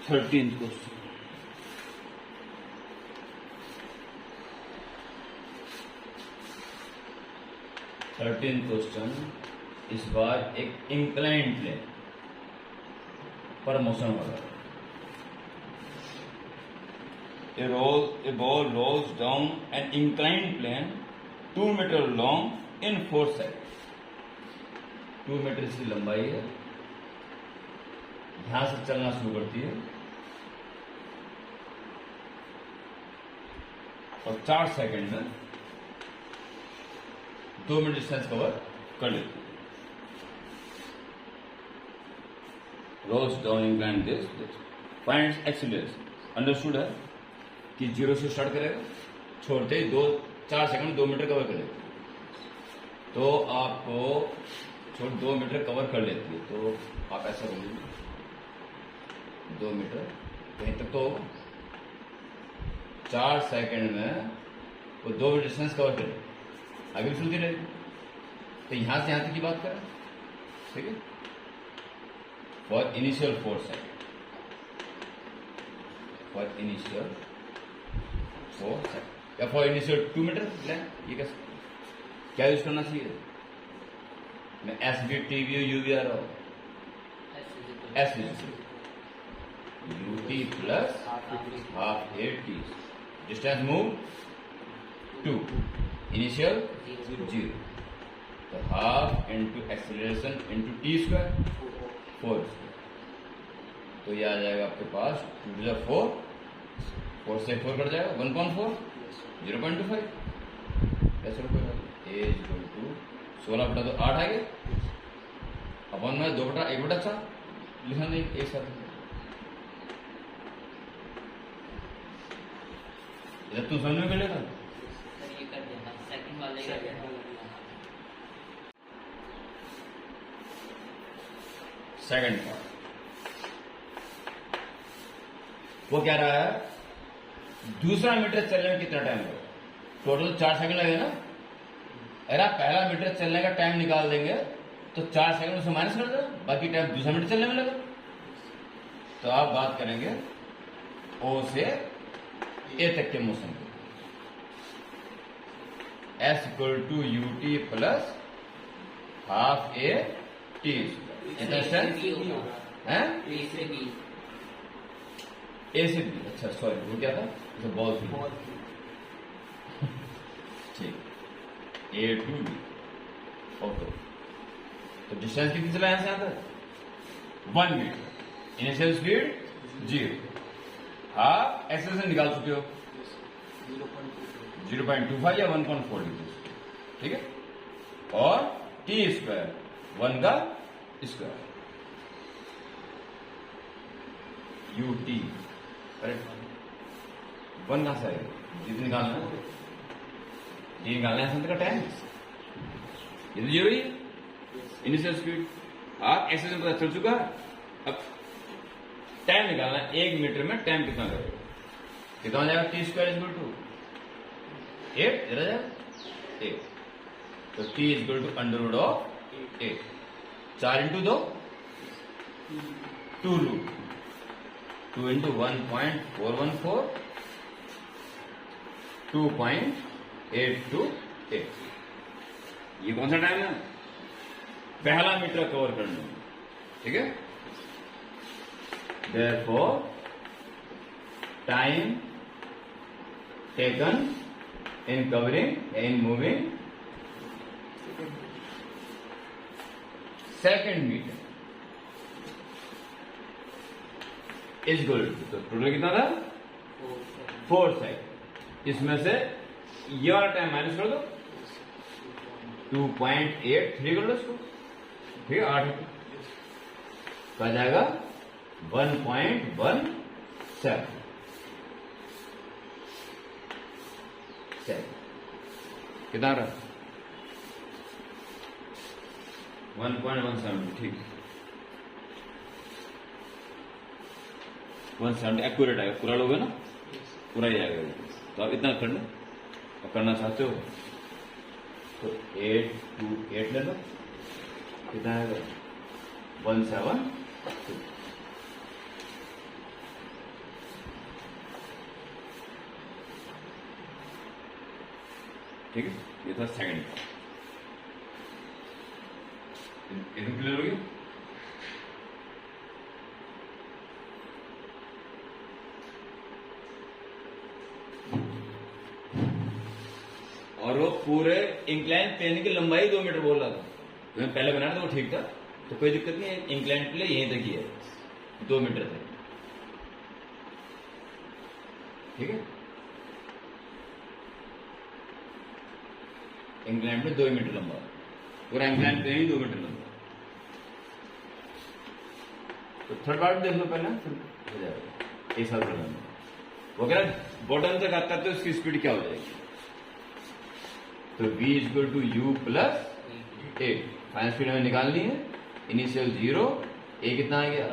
13th question. इस बार एक incline plane पर मोशन हो रहा है। A ball rolls down an inclined plane 2 meter long in 4 seconds। 2 metre इसकी लंबाई है, ध्यान से चलना शुरू करती है और 4 सेकंड में 2 मीटर डिस्टेंस कवर कर लेती है। Rolls down inclined this finds acceleration। Understood है कि 0 से स्टार्ट करेगा, छोड़ते ही 4 सेकंड 2 मीटर कवर करेगा। तो आपको 2 मीटर कवर कर लेती है, तो आप ऐसा बोलिए 2 मीटर कहीं तक तो होगा। 4 सेकंड में वो 2 मीटर डिस्टेंस कवर करेगा, आगे भी चलती रहेगी। तो यहां से यहां तक की बात करें, ठीक है। For initial 4 second, for initial 4 second या फॉर इनिशियल 2 मीटर लें, ये क्या यूज करना चाहिए? मैं S B T V U V आ रहा हूं, S U T plus half A T, distance move 2, initial 0, तो half into acceleration into T square 4। तो ये आ जाएगा आपके पास 2 to 4, 4 से 4 कट जाएगा 1.4, 0.25। ऐसे ए इक्वल टू 16 बटा 2 8 आ गया, अपन में 2 बटा 1 बटा 4 लिखा नहीं एक साथ। इधर तू समझ में कर लेगा, ये कर देना सेकंड वाले का सेकंड पार्ट वो क्या रहा है? दूसरा मीटर चलने में कितना टाइम लगेगा? टोटल 4 सेकंड लगेगा ना। अगर आप पहला मीटर चलने का टाइम निकाल देंगे तो 4 सेकंड उससे माइनस कर देगा, बाकी टाइम दूसरा मीटर चलने में लगा। तो आप बात करेंगे ओ से ए तक के मोशन की। S equal to U T plus half A T, इतना है ए से बी। अच्छा सॉरी, वो क्या था? बॉल थी, ठीक, ए टू बी। ओके, तो डिस्टेंस कितनी चला यहां से यहां तक? 1 metre. Initial speed 0, half acceleration निकाल चुके हो 0.25 या 1.4 डिग्री, ठीक है। और टी स्क्वायर 1 का स्क्वायर यू टी, करेक्ट। 1 कहां से आएगा? जितनी निकालना है ये निकालना है का टाइम, ये तो 0 ही है। इनिशियल स्पीड आप एक्सेलरेशन पता चल चुका है, अब टाइम निकालना है। 1 मीटर में टाइम कितना लगेगा? कितना हो जाएगा? टी स्क्वायर इक्वल टू 8 इधर जाएगा 8, तो T equal to under root of 8। 4 into 2 2 root 2 into 1.414 2.828। ये कौन सा टाइम है? पहला मीटर कवर करने में, ठीक है। Therefore, time taken in covering in moving second meter is equal to, तो टोटल कितना था? 4 सेकंड। इसमें से ये वाला टाइम माइनस कर दो, 2.83 कर दो इसको, ठीक है। 8 तो आ जाएगा 1.17 सेकंड। कितना रहा? 1.17, ठीक, 170 एक्यूरेट आएगा। पूरा लोगे ना, पूरा ही आएगा। तो आप इतना करना और करना चाहते हो तो 8 to 8 ले लो, कितना आएगा? 172। ठीक है, ये था सेकंड। एकदम क्लियर हो गया। और वो पूरे इंक्लाइन प्लेन की लंबाई 2 मीटर बोल रहा था, मैंने पहले बनाया था वो ठीक था, तो कोई दिक्कत नहीं है। इंक्लाइन प्लेन यहीं तक ही है, 2 मीटर तक, ठीक है। इंक्लाइन प्लेन 2 मीटर लंबा, पूरा इंक्लाइन प्लेन ही 2 मीटर लंबा। तो थर्ड पार्ट देख लो पहले, फिर हो जाएगा एक साल करना। वो कह रहा बॉटम तक आता है तो इसकी स्पीड क्या हो जाएगी, तो v equal to U plus 8। Final speed हमें निकालनी है। इनिशियल 0, a कितना आ गया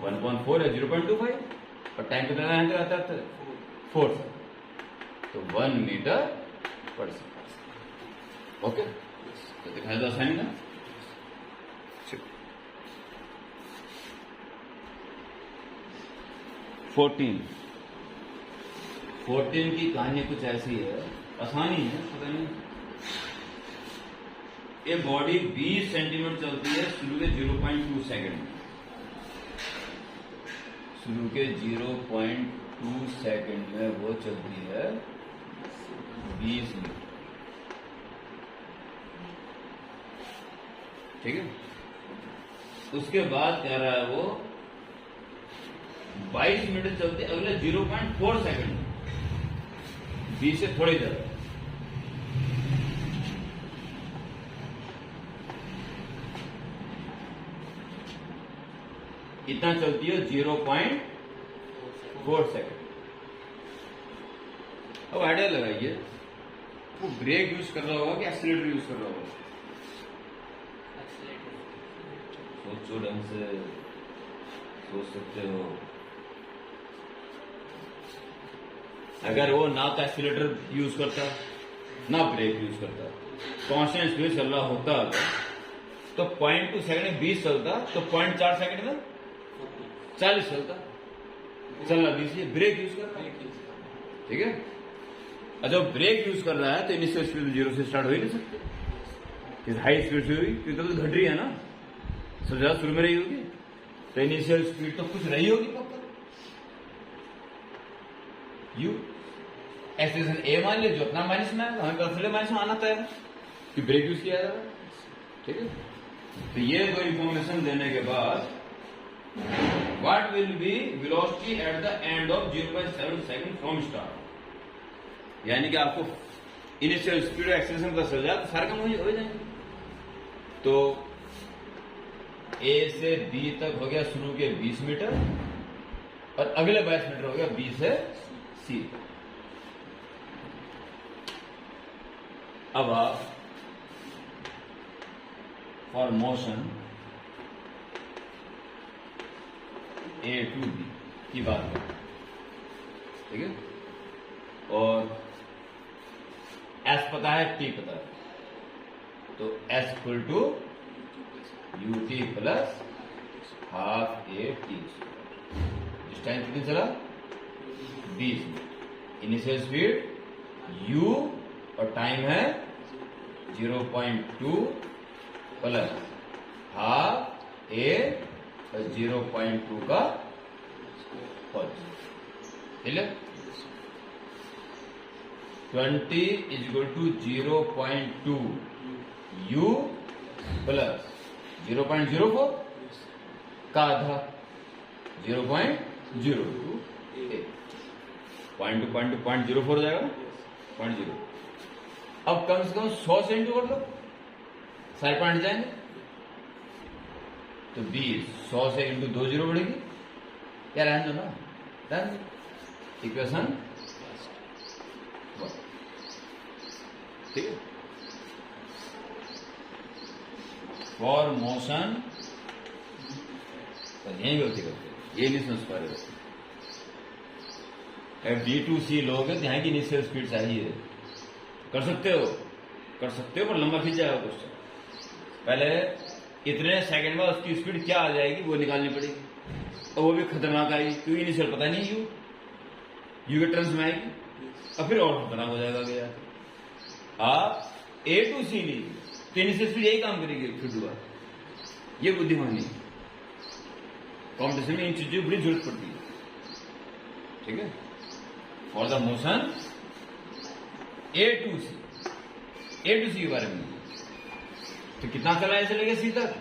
1.4 है, 0.25, और टाइम कितना आता है 4, तो 1 मीटर पर सेकंड। ओके, तो दिखाया दो आसानी ना। 14 की कहानी कुछ ऐसी है, आसानी है, पता नहीं। ये बॉडी 20 सेंटीमीटर चलती है शुरू के 0.2 सेकंड, शुरू के 0.2 सेकंड में वो चलती है 20 मीटर, ठीक है। उसके बाद कह रहा है वो 22 मीटर चलती है अगले 0.4 सेकंड, 20 से थोड़ी ज्यादा। इतना चलती है 0.4 सेकंड। अब आइडिया लगाइए, वो ब्रेक यूज कर रहा होगा कि एक्सीलरेटर यूज कर रहा होगा? सोचो, ढंग से सोच सकते हो। अगर वो ना तो एक्सीलरेटर यूज करता ना ब्रेक यूज करता, कांस्टेंट स्पीड चल रहा होता तो 0.2 सेकंड में 20 चलता, तो 0.4 सेकंड में 40 चलता, चलना 20 है। ब्रेक यूज कर रहा है, ठीक है। और जब ब्रेक यूज कर रहा है तो इनिशियल स्पीड 0 से स्टार्ट हो ही नहीं सकती, हाई स्पीड से हुई, क्योंकि तो घट रही है ना, सबसे ज्यादा शुरू में रही होगी, तो इनिशियल स्पीड तो कुछ रही होगी पक्का। यू एक्सेलरेशन ए मान ले, जो अपना माइनस में आएगा, हमें कंसोले माइनस में आना तय है कि ब्रेक यूज किया जाएगा, ठीक है। तो ये दो इंफॉर्मेशन देने के बाद what will B velocity at the end of 0.7 second from start, यानी कि आपको इनिशियल स्पीड और एक्सेलरेशन पता चल जाए तो सारे काम हो जाएंगे। तो ए से बी तक हो गया शुरू के 20 मीटर, और अगले 22 मीटर हो गया बी से सी। अब आप for motion A to B की बात करें, ठीक है, और एस पता है, टी पता है, तो S equal to U T plus half A T. इस टाइम कितनी चला 20 मिनट। इनिशियल स्पीड u और टाइम है 0.2 प्लस हाफ ए 0.2 का होल, ठीक है। 20 is equal to 0.2 u plus 0.04 का आधा 0.02 0.04 हो जाएगा, 0.0। अब कम से कम 100 से इंटू कर लो, सारे पॉइंट जाएंगे, तो 20 100 से इंटू 2 जीरो बढ़ेगी, क्या रहने दो ना, रहने दो। इक्वेशन ठीक है। फॉर मोशन यही गलती करते, ये नहीं समझ पा रहे हो। अब D2C लोगे तो यहाँ की इनिशियल स्पीड चाहिए, कर सकते हो पर लंबा खींच जाएगा क्वेश्चन। पहले इतने सेकंड में उसकी स्पीड क्या आ जाएगी वो निकालनी पड़ेगी, और वो भी खतरनाक आएगी, क्योंकि इनिशियल पता नहीं यू के टर्म्स में आएगी, और फिर और खतरनाक हो जाएगा आगे जाकर। आप A to C लीजिए, तो इनिशियल स्पीड यही काम करेगी फिर हुआ। ये बुद्धिमानी कॉम्पिटिशन में इन चीजों की बड़ी जरूरत पड़ती है, ठीक है। For the motion A to C के बारे में तो कितना चलाने चलेगा C तक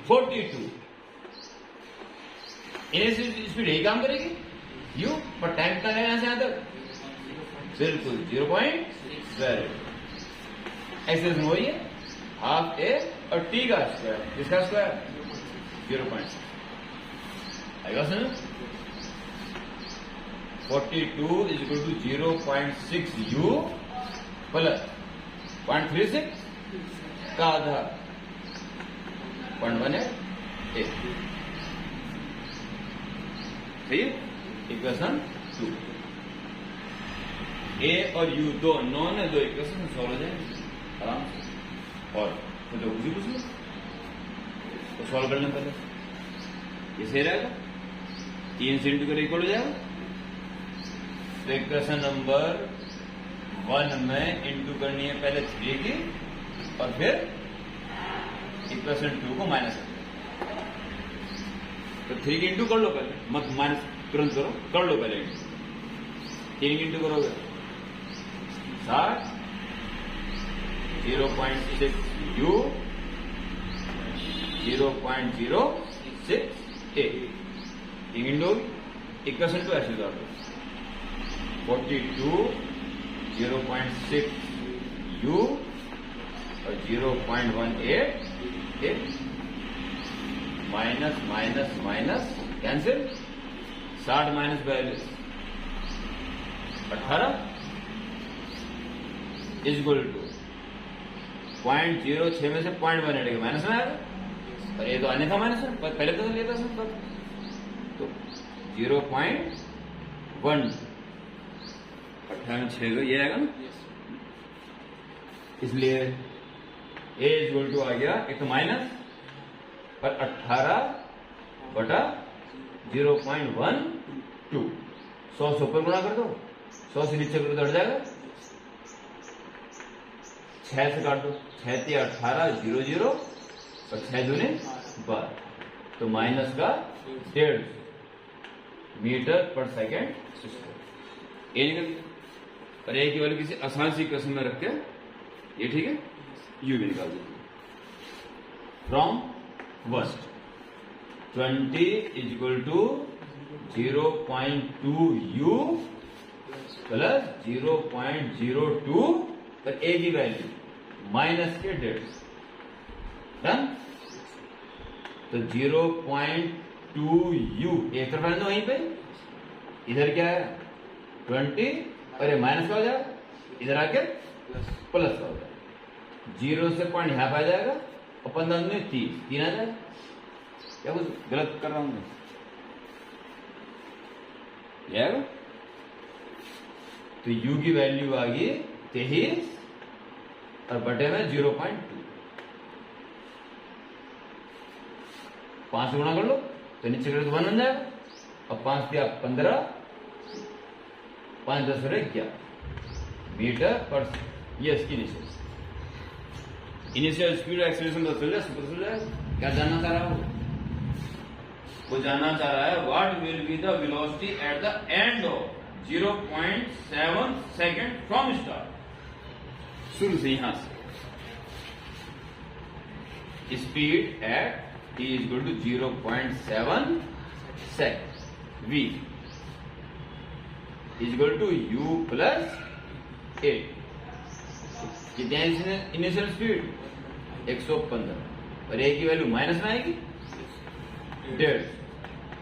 42। इनिशियल स्पीड यही काम करेगी यू, पर टाइम कितना लगेगा यहां से यहां तक, बिल्कुल 0.12। एक्सेलरेशन वही है हाफ ए और टी का स्क्वायर, जिसका स्क्वायर 0.6 आएगा समझ। 42 is equal to 0.6 U plus 0.36 का आधा 0.18। सही है। इक्वेशन 2 ए और यू दो नॉन है, दो इक्वेशन सॉल्व हो जाएंगे आराम से। और तो जो कुछ पूछ लो तो सॉल्व करने पहले ये सही रहेगा, 3 से इंटू कर इक्वल हो जाएगा। तो इक्वेशन नंबर 1 में इंटू करनी है पहले 3 की और फिर इक्वेशन 2 को माइनस कर। तो 3 की इंटू कर लो पहले, मत माइनस तुरंत करो, कर लो पहले। 3 की इंटू करोगे 60, 0.6 यू 0.068। इंटू इक्वेशन 2 ऐसे उतार दो 42 0.6 यू और 0.18 माइनस माइनस माइनस कैंसिल, 60 माइनस 42 18 इज इक्वल टू 0.06 में से 0.18 के माइनस में आएगा, और ये तो आने था माइनस में, पहले तो लेता सब पर। तो 0.1 18 ये आएगा ना, इसलिए ए इज इक्वल टू आ गया एक तो माइनस पर 18 बटा 0.12। 100 से ऊपर गुणा कर दो, 100 से नीचे कर दो हट जाएगा, 6 से काट दो, 6 × 18 00 और 6 दूने 12, तो माइनस का 1.5 मीटर पर सेकेंड स्क्वायर। ये निकल गया। और ए की वैल्यू किसी आसान सी इक्वेशन में रख के ये ठीक है यू भी निकाल दीजिए। From first 20 is equal to 0.2 u plus 0.02 पर ए की वैल्यू माइनस के 1.5 डन। तो 0.2 यू एक तरफ रहने दो वहीं पे, इधर क्या है 20 और ये माइनस का हो जाएगा, इधर आके प्लस का हो जाएगा। 0 से पॉइंट यहां पे आ जाएगा और 15 में 3 आ जाएगा। क्या कुछ गलत कर रहा हूं मैं? जाएगा। तो u की वैल्यू आ गई 23 और बटे में 0.2। 5 गुणा कर लो तो नीचे कर 1 बन जाएगा, और 5 दिया 15, 5 10 11 मीटर पर। ये इसकी इनिशियल स्पीड एक्सीलरेशन पता चल जाए। क्या जानना चाह रहा है वो जानना चाह रहा है what will be the velocity at the end of 0.7 second from start. शुरू से यहां से speed at t is equal to 0.7 second, v is equal to u plus 8। कितने इनिशियल स्पीड 115 और a की वैल्यू माइनस में आएगी 1.5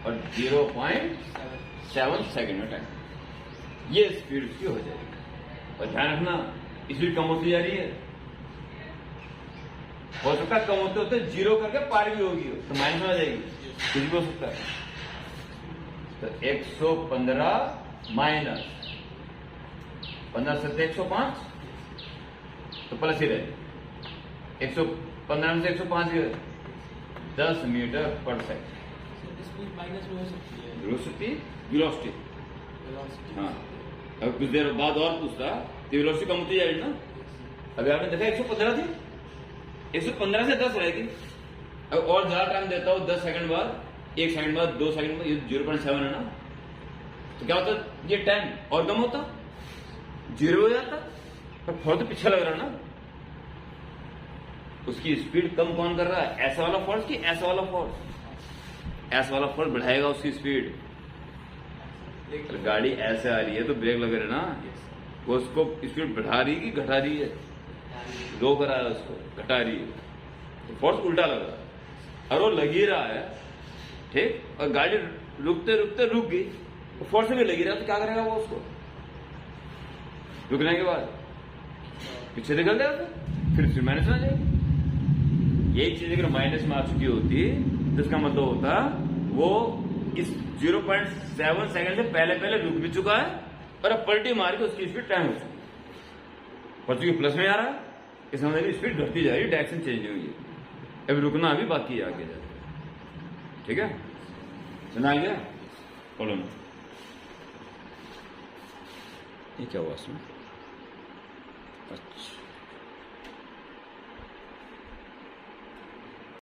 और 0.7 सेकेंड में टाइम, ये स्पीड उसकी हो जाएगी। और ध्यान रखना स्पीड कम होती जा रही है, हो सकता है कम होते होते 0 करके पार भी होगी तो माइनस में आ जाएगी, कुछ भी हो सकता है। तो 115 माइनस 15 से 105 तो प्लस ही रहे, 115 से 105 10 मीटर पर सेकेंड। माइनस में हो सकती है वेलोसिटी, वेलोसिटी। हाँ, अब कुछ देर बाद और पूछता तो वेलोसिटी कम होती जाएगी ना। अभी आपने देखा 115 थी, 115 से 10 रहेगी। अब और ज्यादा टाइम देता हूं 10 सेकंड बाद, 1 सेकंड बाद, 2 सेकंड बाद, ये 0.7 है ना, तो क्या होता ये टाइम और कम होता, 0 हो जाता। पर फोर्स तो पीछे लग रहा है ना। उसकी स्पीड कम कौन कर रहा है, ऐसा वाला फोर्स कि ऐसा वाला फोर्स? ऐसा वाला फोर्स बढ़ाएगा उसकी स्पीड। गाड़ी ऐसे आ रही है तो ब्रेक लग रहे ना, वो उसको स्पीड बढ़ा रही है कि घटा रही है? रोक रहा है उसको, घटा रही है, तो फोर्स उल्टा लग रहा है। और वो लग ही रहा है, ठीक, और गाड़ी रुकते रुकते रुक गई, तो फोर्स भी लगी रहा, तो क्या करेगा वो उसको? रुकने के बाद पीछे निकल जाएगा, फिर माइनस में आ जाएगी। यही चीज अगर माइनस में आ चुकी होती तो इसका मतलब होता वो इस 0.7 सेकंड से पहले पहले रुक भी चुका है, और अब पलटी मार के उसकी स्पीड टाइम हो चुकी है। पर चूंकि प्लस में आ रहा है, इसका मतलब स्पीड घटती जा रही है, डायरेक्शन चेंज हुई है, अभी रुकना अभी बाकी है आगे जाकर। ठीक है, सुना गया? बोलो ना, ये क्या हुआ इसमें? अच्छा